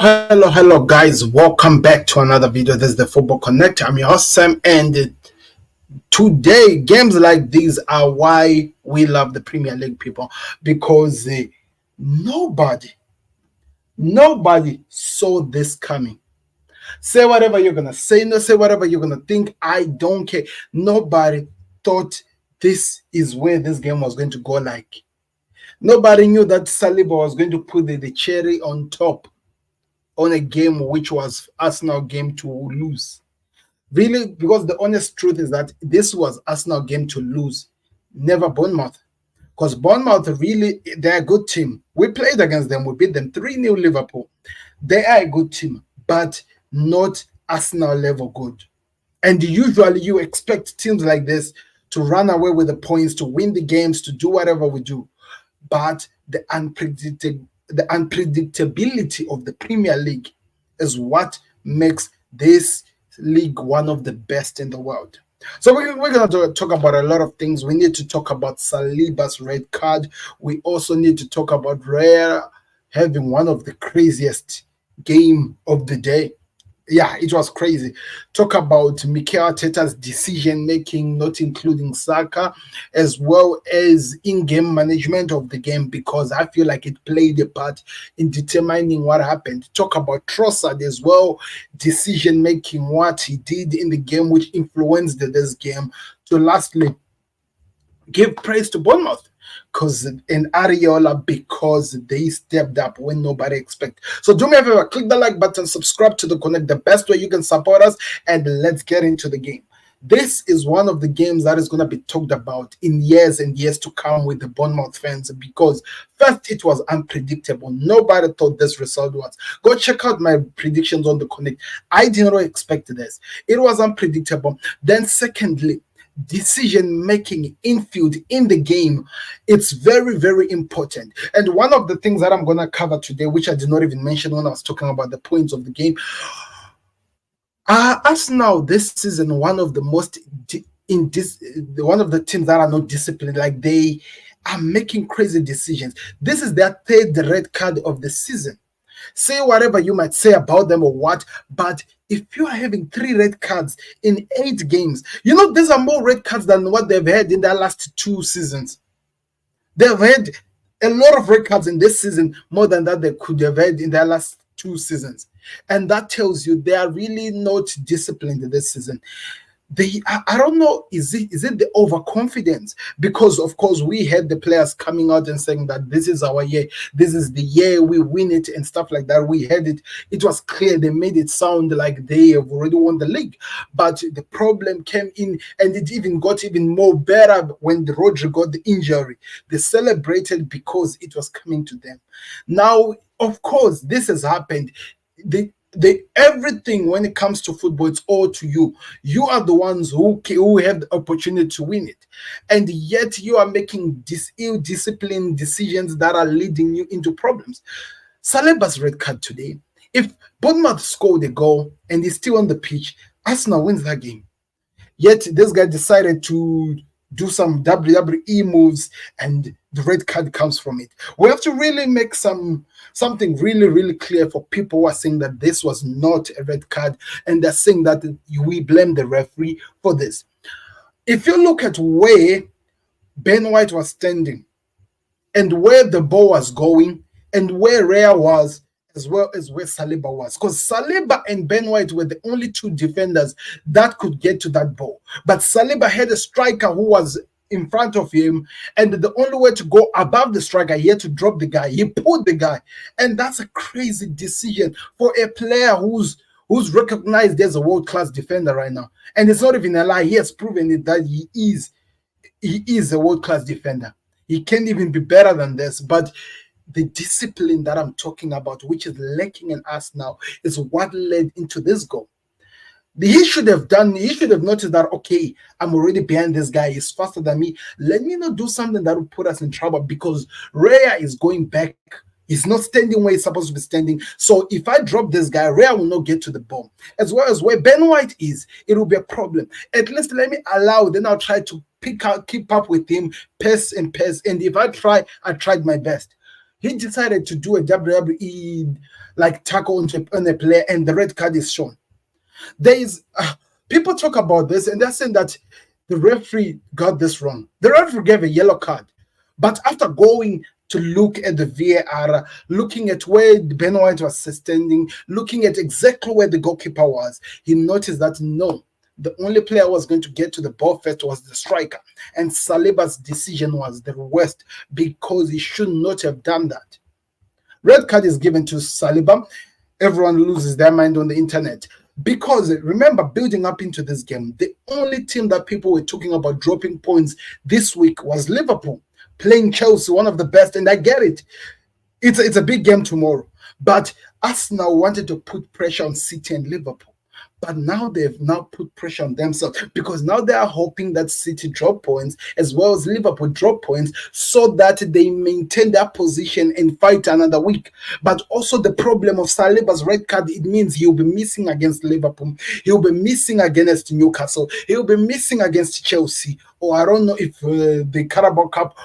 Hello, guys. Welcome back to another video. This is the Football Connect. I'm your host, Sam, and today, games like these are why we love the Premier League, people, because nobody, nobody saw this coming. Say whatever you're gonna say, no, say whatever you're gonna think. I don't care. Nobody thought this is where this game was going to go like. Nobody knew that Saliba was going to put the cherry on top on a game which was Arsenal game to lose. Really, because the honest truth is that this was Arsenal game to lose, never Bournemouth. Because Bournemouth really, they're a good team. We played against them. We beat them 3-0 Liverpool. They are a good team, but not Arsenal level good. And usually you expect teams like this to run away with the points, to win the games, to do whatever we do. But the unpredictability of the Premier League is what makes this league one of the best in the world. So we're going to talk about a lot of things. We need to talk about Saliba's red card. We also need to talk about Rare having one of the craziest game of the day. Yeah, it was crazy. Talk about Mikel Arteta's decision-making, not including Saka, as well as in-game management of the game, because I feel like it played a part in determining what happened. Talk about Trossard as well, decision-making, what he did in the game, which influenced this game. To lastly, give praise to Bournemouth in Ariola, because they stepped up when nobody expected. So do me a favor, click the like button, subscribe to the Connect, the best way you can support us, and let's get into the game. This is one of the games that is going to be talked about in years and years to come with the Bournemouth fans, because first, it was unpredictable. Nobody thought this result was. Go check out my predictions on the Connect. I did not expect this. It was unpredictable. Then secondly, decision making infield in the game, it's very, very important. And one of the things that I'm going to cover today, which I did not even mention when I was talking about the points of the game, Arsenal this season, one of the one of the teams that are not disciplined. Like, they are making crazy decisions. This is their third red card of the season. Say whatever you might say about them or what, but if you are having 3 red cards in 8 games, these are more red cards than what they've had in their last 2 seasons. They've had a lot of red cards in this season, more than that they could have had in their last 2 seasons. And that tells you they are really not disciplined this season. I don't know, is it the overconfidence? Because of course we had the players coming out and saying that this is our year, this is the year we win it and stuff like that. We had it. It was clear. They made it sound like they have already won the league. But the problem came in, and it even got even more better when Rodri got the injury. They celebrated because it was coming to them. Now, of course, this has happened. Everything when it comes to football, it's all to you. You are the ones who have the opportunity to win it, and yet you are making ill-disciplined decisions that are leading you into problems. Saliba's red card today. If Bournemouth scored a goal and he's still on the pitch, Arsenal wins that game. Yet this guy decided to do some WWE moves, and the red card comes from it. We have to really make something really, really clear for people who are saying that this was not a red card, and they're saying that we blame the referee for this. If you look at where Ben White was standing and where the ball was going and where Raya was, as well as where Saliba was, because Saliba and Ben White were the only 2 defenders that could get to that ball. But Saliba had a striker who was in front of him, and the only way to go above the striker, he had to drop the guy. He pulled the guy, and that's a crazy decision for a player who's recognized as a world-class defender right now. And it's not even a lie. He has proven it that he is a world-class defender. He can't even be better than this. But the discipline that I'm talking about, which is lacking in us now, is what led into this goal. He should have noticed that, okay, I'm already behind this guy. He's faster than me. Let me not do something that will put us in trouble, because Raya is going back. He's not standing where he's supposed to be standing. So if I drop this guy, Raya will not get to the ball. As well as where Ben White is, it will be a problem. At least let me allow, then I'll try to keep up with him, pass. And if I tried my best. He decided to do a WWE like tackle on a player, and the red card is shown. There is people talk about this, and they're saying that the referee got this wrong. The referee gave a yellow card, but after going to look at the VAR, looking at where Ben White was standing, looking at exactly where the goalkeeper was, he noticed that no, the only player who was going to get to the ball first was the striker. And Saliba's decision was the worst because he should not have done that. Red card is given to Saliba. Everyone loses their mind on the internet. Because remember, building up into this game, the only team that people were talking about dropping points this week was Liverpool, playing Chelsea, one of the best, and I get it. It's a big game tomorrow. But Arsenal wanted to put pressure on City and Liverpool. But now they've now put pressure on themselves because now they are hoping that City drop points as well as Liverpool drop points so that they maintain their position and fight another week. But also the problem of Saliba's red card, it means he'll be missing against Liverpool. He'll be missing against Newcastle. He'll be missing against Chelsea. Or I don't know if the Carabao Cup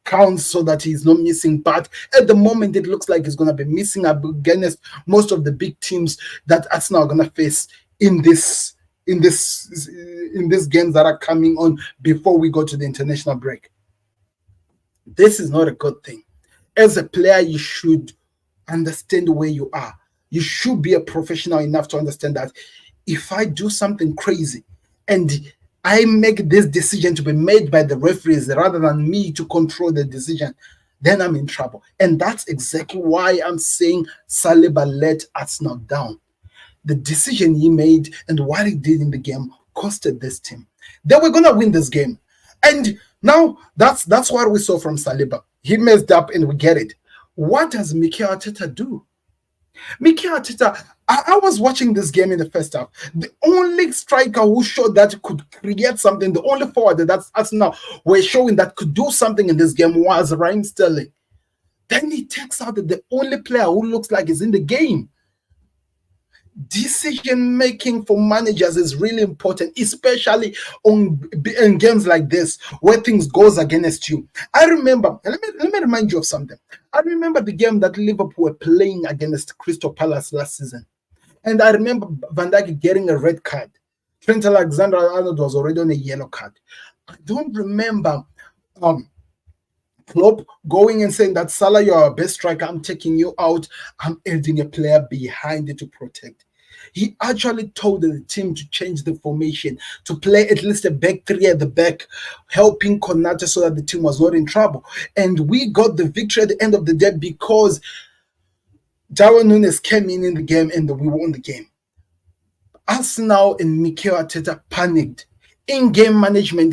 counts so that he's not missing, but at the moment it looks like he's going to be missing against most of the big teams that Arsenal are going to face in this games that are coming on before we go to the international break. This is not a good thing. As a player, you should understand where you are. You should be a professional enough to understand that if I do something crazy and I make this decision to be made by the referees rather than me to control the decision, then I'm in trouble. And that's exactly why I'm saying Saliba let Arsenal down. The decision he made and what he did in the game costed this team. They were going to win this game. And now that's what we saw from Saliba. He messed up and we get it. What does Mikel Arteta do? Mikel Arteta, I was watching this game in the first half. The only striker who showed that could create something, the only forward that's us now were showing that could do something in this game was Raheem Sterling. Then he takes out the only player who looks like he's in the game. Decision making for managers is really important, especially in games like this where things goes against you. I remember, let me remind you of something. I remember the game that Liverpool were playing against Crystal Palace last season, and I remember Van Dijk getting a red card. Trent Alexander-Arnold was already on a yellow card. I don't remember Klopp going and saying that Salah, you're our best striker, I'm taking you out, I'm adding a player behind it to protect. He actually told the team to change the formation, to play at least a back three at the back, helping Konate so that the team was not in trouble. And we got the victory at the end of the day because Darwin Núñez came in the game and we won the game. Arsenal and Mikel Arteta panicked. In-game management,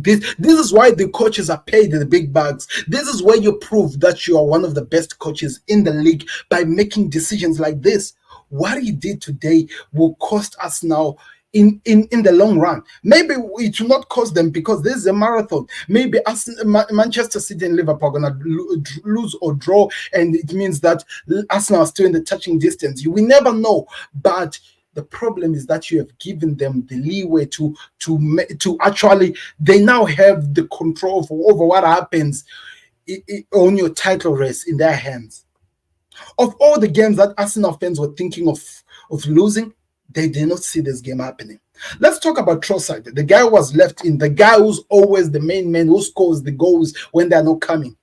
this is why the coaches are paid the big bucks. This is where you prove that you are one of the best coaches in the league by making decisions like this. What he did today will cost us now in the long run. Maybe it will not cost them because this is a marathon. Maybe Manchester City and Liverpool are going to lose or draw, and it means that Arsenal are still in the touching distance. You will never know, but the problem is that you have given them the leeway to actually, they now have the control over what happens on your title race in their hands. Of all the games that Arsenal fans were thinking of losing, they did not see this game happening. Let's talk about Trossard, the guy who was left in, the guy who's always the main man who scores the goals when they're not coming.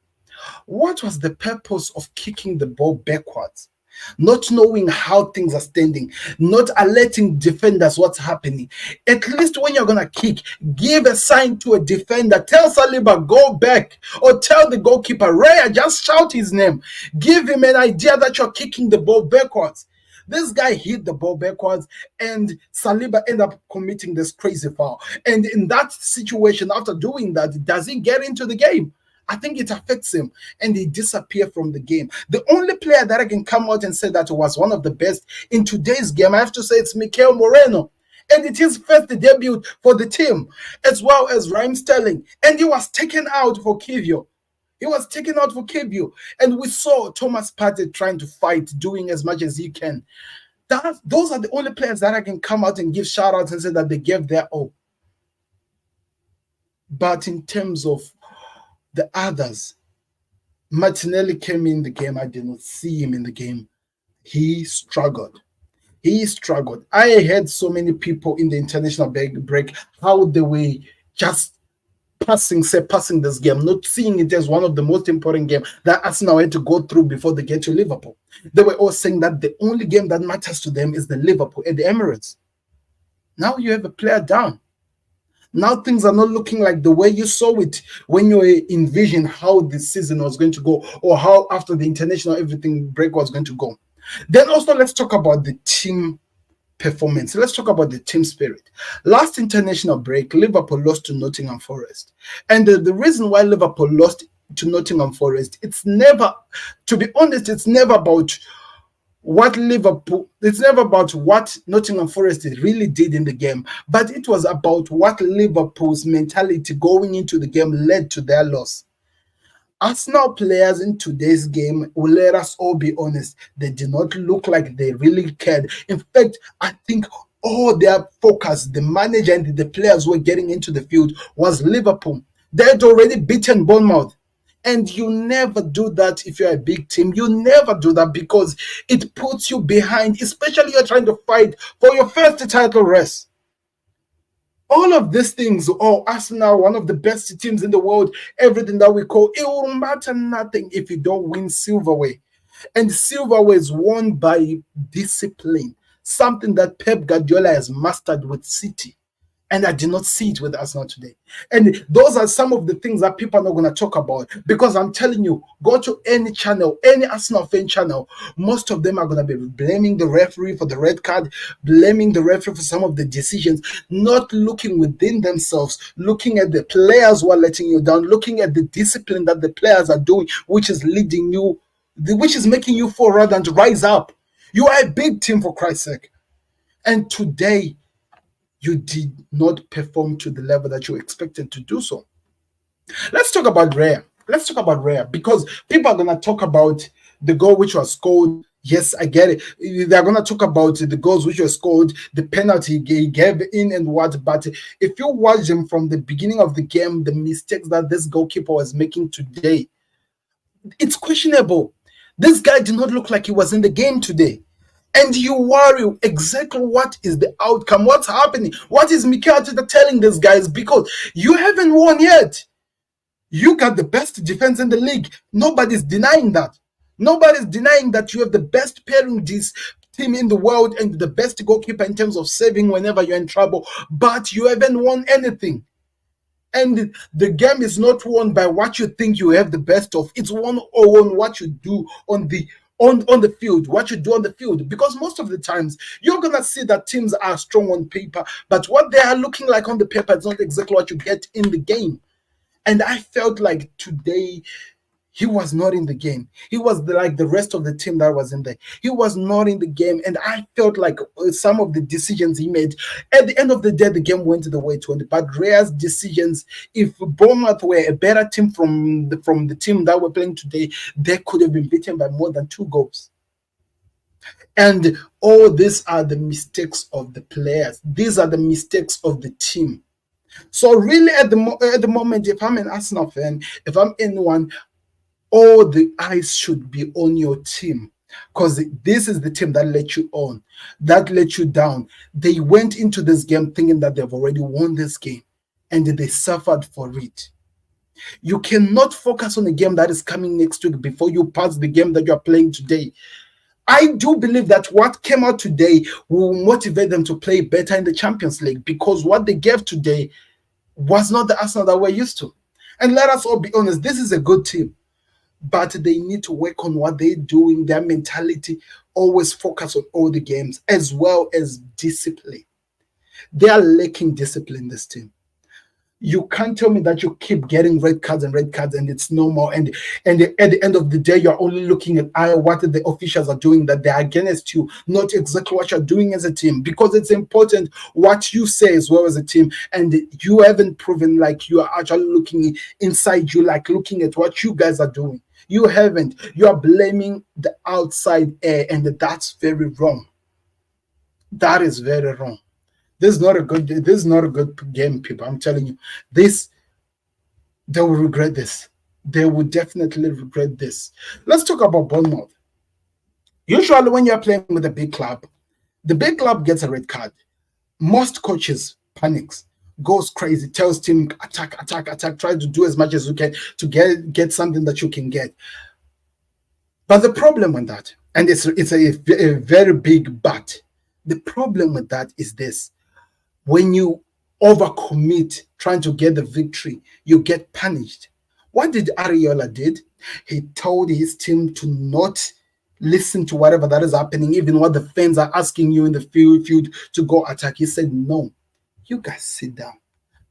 What was the purpose of kicking the ball backwards? Not knowing how things are standing, not alerting defenders what's happening. At least when you're going to kick, give a sign to a defender. Tell Saliba, go back. Or tell the goalkeeper, Raya, just shout his name. Give him an idea that you're kicking the ball backwards. This guy hit the ball backwards and Saliba ended up committing this crazy foul. And in that situation, after doing that, does he get into the game? I think it affects him and he disappeared from the game. The only player that I can come out and say that was one of the best in today's game, I have to say it's Mikel Moreno. And it is first debut for the team, as well as Raheem Sterling. And he was taken out for Kivio. And we saw Thomas Partey trying to fight, doing as much as he can. Those are the only players that I can come out and give shout-outs and say that they gave their all. But in terms of the others, Martinelli came in the game. I did not see him in the game. He struggled. He struggled. I had so many people in the international break how they were just passing this game, not seeing it as one of the most important games that Arsenal had to go through before they get to Liverpool. They were all saying that the only game that matters to them is the Liverpool at the Emirates. Now you have a player down. Now things are not looking like the way you saw it when you envisioned how the season was going to go, or how after the international everything break was going to go. Then also let's talk about the team performance. Let's talk about the team spirit. Last international break, Liverpool lost to Nottingham Forest. And the reason why Liverpool lost to Nottingham Forest, it's never, to be honest, it's never about it's never about what Nottingham Forest really did in the game, but it was about what Liverpool's mentality going into the game led to their loss. Arsenal players in today's game, will let us all be honest, they did not look like they really cared. In fact, I think all their focus, the manager and the players who were getting into the field, was Liverpool. They had already beaten Bournemouth. And you never do that if you're a big team. You never do that because it puts you behind, especially you're trying to fight for your first title race. All of these things, oh, Arsenal, one of the best teams in the world, everything that we call, it will matter nothing if you don't win silverware. And silverware is won by discipline, something that Pep Guardiola has mastered with City. And I did not see it with Arsenal today. And those are some of the things that people are not going to talk about. Because I'm telling you, go to any channel, any Arsenal fan channel, most of them are going to be blaming the referee for the red card, blaming the referee for some of the decisions, not looking within themselves, looking at the players who are letting you down, looking at the discipline that the players are doing, which is leading you, which is making you fall rather than to rise up. You are a big team, for Christ's sake. And today, you did not perform to the level that you expected to do so. Let's talk about Rare. Let's talk about Rare because people are going to talk about the goal which was scored. Yes, I get it. They're going to talk about the goals which were scored, the penalty he gave in and what. But if you watch them from the beginning of the game, the mistakes that this goalkeeper was making today, it's questionable. This guy did not look like he was in the game today. And you worry exactly what is the outcome, what's happening, what is Mikel Arteta telling these guys, because you haven't won yet. You got the best defense in the league. Nobody's denying that. Nobody's denying that you have the best pairing this team in the world and the best goalkeeper in terms of saving whenever you're in trouble, but you haven't won anything. And the game is not won by what you think you have the best of. It's won on what you do on the field, what you do on the field. Because most of the times you're gonna see that teams are strong on paper, but what they are looking like on the paper is not exactly what you get in the game. And I felt like today he was not in the game. He was like the rest of the team that was in there. He was not in the game. And I felt like some of the decisions he made, at the end of the day, the game went the way it went. But Rare's decisions, if Bournemouth were a better team from the team that we're playing today, they could have been beaten by more than 2 goals. And all these are the mistakes of the players. These are the mistakes of the team. So really at the moment, if I'm an Arsenal fan, if I'm anyone, all the eyes should be on your team, because this is the team that let you on, that let you down. They went into this game thinking that they've already won this game, and they suffered for it. You cannot focus on the game that is coming next week before you pass the game that you are playing today. I do believe that what came out today will motivate them to play better in the Champions League, because what they gave today was not the Arsenal that we're used to. And let us all be honest, this is a good team, but they need to work on what they're doing, their mentality, always focus on all the games, as well as discipline. They are lacking discipline, this team. You can't tell me that you keep getting red cards and it's normal. And at the end of the day, you're only looking at what the officials are doing, that they're against you, not exactly what you're doing as a team, because it's important what you say as well as a team. And you haven't proven like you are actually looking inside you, like looking at what you guys are doing. You haven't. You are blaming the outside air, and that's very wrong. That is very wrong. This is not a good game, people. I'm telling you. They will regret this. They would definitely regret this. Let's talk about Bournemouth. Usually, when you're playing with a big club, the big club gets a red card. Most coaches panics, goes crazy, tells team attack, attack, attack, try to do as much as you can to get something that you can get. But the problem with that, and it's a very big but, the problem with that is this: when you overcommit trying to get the victory, you get punished. What did Ariola did? He told his team to not listen to whatever that is happening, even what the fans are asking you in the field to go attack. He said, no, you guys sit down.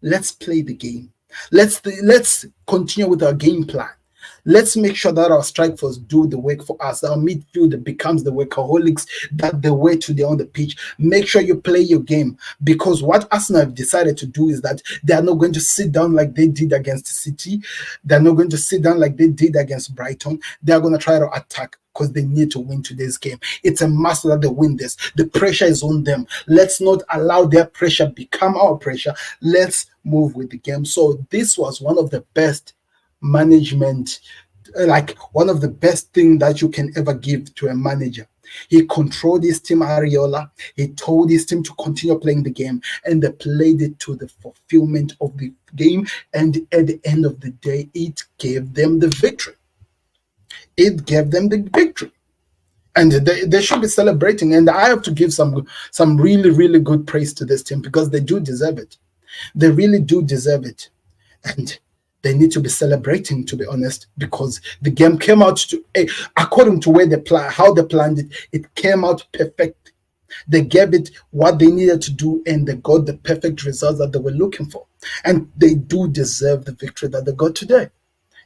Let's play the game. Let's continue with our game plan. Let's make sure that our strike force do the work for us. Our midfield becomes the workaholics that they were today on the pitch. Make sure you play your game, because what Arsenal have decided to do is that they are not going to sit down like they did against City. They're not going to sit down like they did against Brighton. They are going to try to attack because they need to win today's game. It's a must that they win this. The pressure is on them. Let's not allow their pressure become our pressure. Let's move with the game. So this was one of the best management, like one of the best things that you can ever give to a manager. He controlled his team, Ariola. He told his team to continue playing the game, and they played it to the fulfillment of the game. And at the end of the day, it gave them the victory. It gave them the victory. And they should be celebrating. And I have to give some really, really good praise to this team, because they do deserve it. They really do deserve it. And they need to be celebrating, to be honest, because the game came out according to how they planned it. It came out perfect. They gave it what they needed to do, and they got the perfect results that they were looking for. And they do deserve the victory that they got today.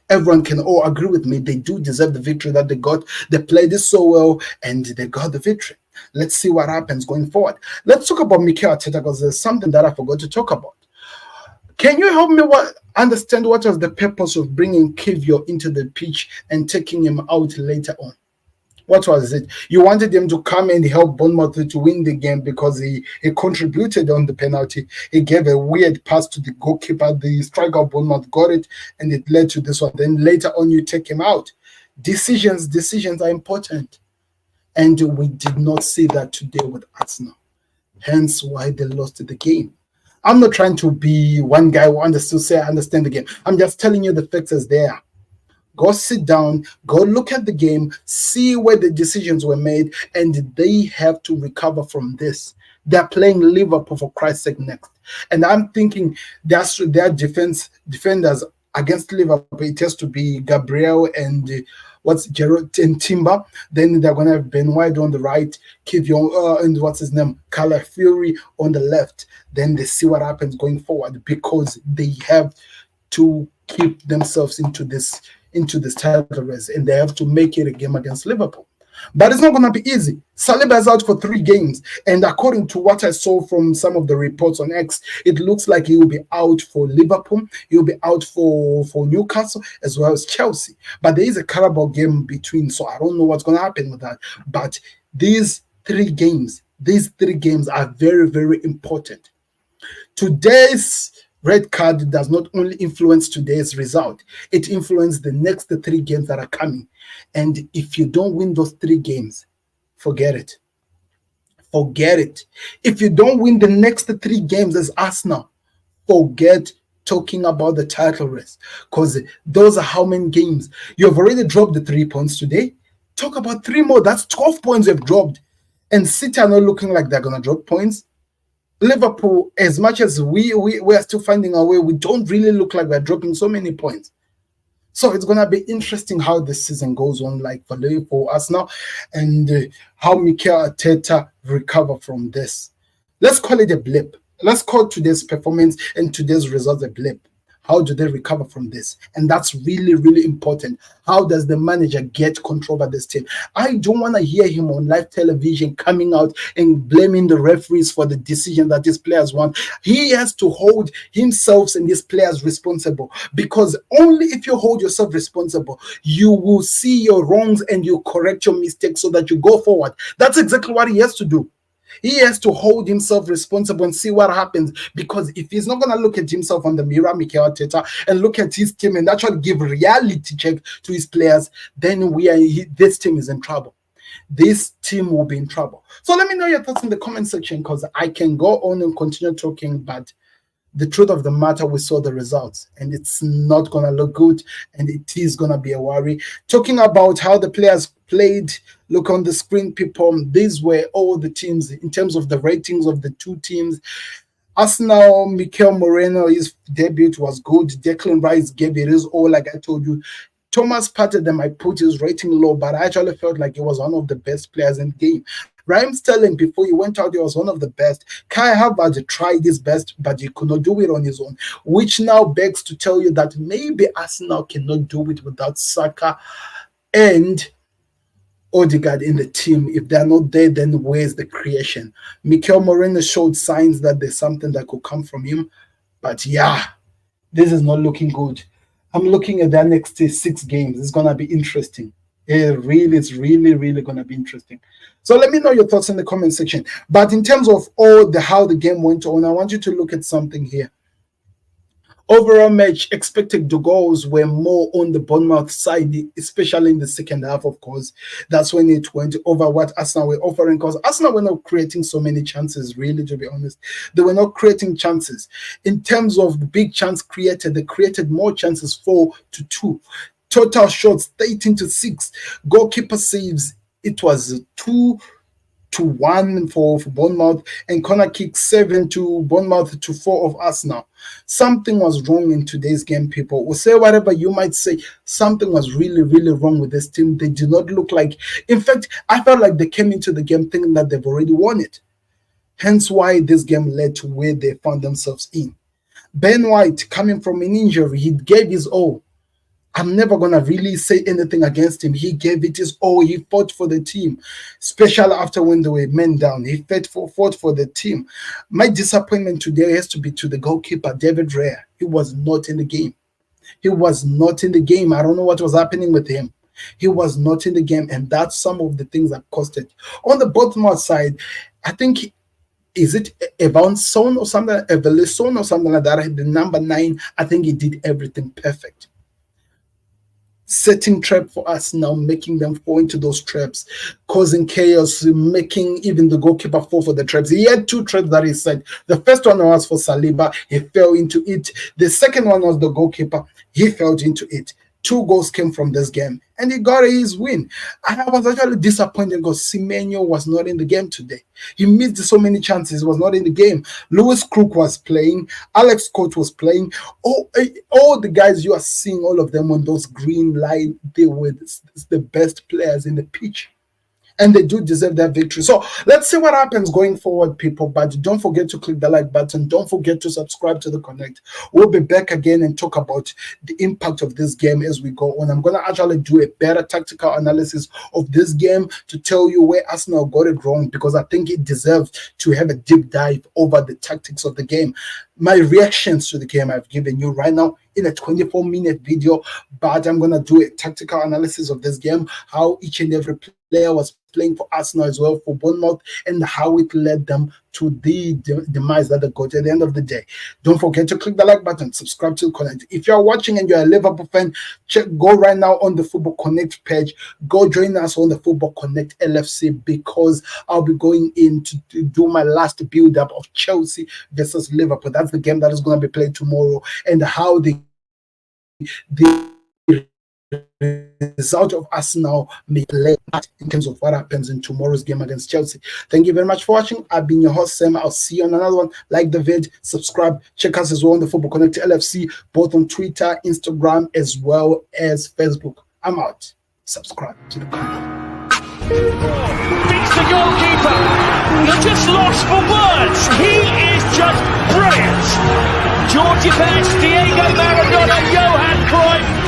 Everyone can all agree with me. They do deserve the victory that they got. They played it so well, and they got the victory. Let's see what happens going forward. Let's talk about Mikel Arteta, because there's something that I forgot to talk about. Can you help me understand what was the purpose of bringing Kivio into the pitch and taking him out later on? What was it? You wanted him to come and help Bournemouth to win the game because he contributed on the penalty. He gave a weird pass to the goalkeeper. The striker of Bournemouth got it, and it led to this one. Then later on, you take him out. Decisions are important. And we did not see that today with Arsenal. Hence why they lost the game. I'm not trying to be one guy who I understand the game. I'm just telling you the facts as they are. Go sit down, go look at the game, see where the decisions were made, and they have to recover from this. They're playing Liverpool, for Christ's sake, next. And I'm thinking their defenders against Liverpool, it has to be Gabriel and Gerrard and Timber. Then they're going to have Ben White on the right, Kivion, and Calafiori on the left. Then they see what happens going forward, because they have to keep themselves into this title race, and they have to make it a game against Liverpool. But it's not going to be easy. Saliba is out for 3 games, and according to what I saw from some of the reports on X, it looks like he will be out for Liverpool, he will be out for Newcastle, as well as Chelsea. But there is a Carabao game between, so I don't know what's going to happen with that. But these 3 games are very, very important. Today's red card does not only influence today's result, it influences the next 3 games that are coming. And if you don't win those 3 games, forget it. Forget it. If you don't win the next 3 games as Arsenal, forget talking about the title race, because those are how many games. You've already dropped the 3 points today. Talk about 3 more. That's 12 points you've dropped. And City are not looking like they're going to drop points. Liverpool, as much as we are still finding our way, we don't really look like we're dropping so many points. So it's going to be interesting how this season goes on, like for us now, and how Mikel Arteta recover from this. Let's call it a blip. Let's call today's performance and today's results a blip. How do they recover from this? And that's really, really important. How does the manager get control of this team? I don't want to hear him on live television coming out and blaming the referees for the decision that his players want. He has to hold himself and his players responsible, because only if you hold yourself responsible, you will see your wrongs and you correct your mistakes so that you go forward. That's exactly what he has to do. He has to hold himself responsible and see what happens. Because if he's not going to look at himself on the mirror, Mikel Arteta, and look at his team and actually give reality check to his players, then this team is in trouble. This team will be in trouble. So let me know your thoughts in the comment section, because I can go on and continue talking, but the truth of the matter, we saw the results, and it's not going to look good, and it is going to be a worry. Talking about how the players played, look on the screen, people. These were all the teams in terms of the ratings of the two teams. Arsenal, Mikel Moreno, his debut was good. Declan Rice gave it his all, like I told you. Thomas Partey, them I put his rating low, but I actually felt like he was one of the best players in the game. Raheem Sterling, before he went out, he was one of the best. Kai Havertz tried his best, but he could not do it on his own, which now begs to tell you that maybe Arsenal cannot do it without Saka and Odegaard in the team. If they're not there, then where's the creation? Mikel Moreno showed signs that there's something that could come from him, but yeah, this is not looking good. I'm looking at the next 6 games. It's going to be interesting. It's really going to be interesting. So let me know your thoughts in the comment section. But in terms of how the game went on, I want you to look at something here. Overall match, expected goals were more on the Bournemouth side, especially in the second half, of course. That's when it went over what Arsenal were offering, because Arsenal were not creating so many chances, really, to be honest. They were not creating chances. In terms of the big chance created, they created more chances, 4-2. Total shots, 13-6. Goalkeeper saves, it was 2-1 for Bournemouth, and corner kick 7 to Bournemouth to 4 of Arsenal. Something was wrong in today's game, people. We'll say whatever you might say. Something was really wrong with this team. They did not look like... In fact, I felt like they came into the game thinking that they've already won it. Hence why this game led to where they found themselves in. Ben White, coming from an injury, he gave his all. I'm never going to really say anything against him. He gave it his all. He fought for the team, especially after when they were men down. He fought for the team. My disappointment today has to be to the goalkeeper, David Raya. He was not in the game. He was not in the game. I don't know what was happening with him. He was not in the game, and that's some of the things that cost it. On the Bournemouth side, I think... Is it Evanson or something, Evanson or something like that? The number 9, I think he did everything perfect. Setting trap for us now, making them fall into those traps, causing chaos, making even the goalkeeper fall for the traps. He had 2 traps that he set. The first one was for Saliba. He fell into it. The second one was the goalkeeper. He fell into it. 2 goals came from this game, and he got his win. And I was actually disappointed because Semenyo was not in the game today. He missed so many chances. He was not in the game. Lewis Crook was playing. Alex Scott was playing. All the guys you are seeing, all of them on those green line, they were the best players in the pitch. And they do deserve that victory. So let's see what happens going forward, people. But don't forget to click the like button. Don't forget to subscribe to the Connect. We'll be back again and talk about the impact of this game as we go on. I'm going to actually do a better tactical analysis of this game to tell you where Arsenal got it wrong, because I think it deserves to have a deep dive over the tactics of the game. My reactions to the game I've given you right now in a 24-minute video, but I'm going to do a tactical analysis of this game, how each and every player was playing for Arsenal as well, for Bournemouth, and how it led them to the demise that they got at the end of the day. Don't forget to click the like button, subscribe to the Connect. If you're watching and you're a Liverpool fan, go right now on the Football Connect page. Go join us on the Football Connect LFC, because I'll be going in to do my last build-up of Chelsea versus Liverpool. That's the game that is going to be played tomorrow, and how the result of Arsenal may play in terms of what happens in tomorrow's game against Chelsea. Thank you very much for watching. I've been your host, Sam. I'll see you on another one. Like the vid, subscribe, check us as well on the Football Connect LFC, both on Twitter, Instagram, as well as Facebook. I'm out. Subscribe to the channel. Beats the goalkeeper. You're just lost for words. He is just brilliant. Georgie Best, Diego Maradona, Johan Cruyff.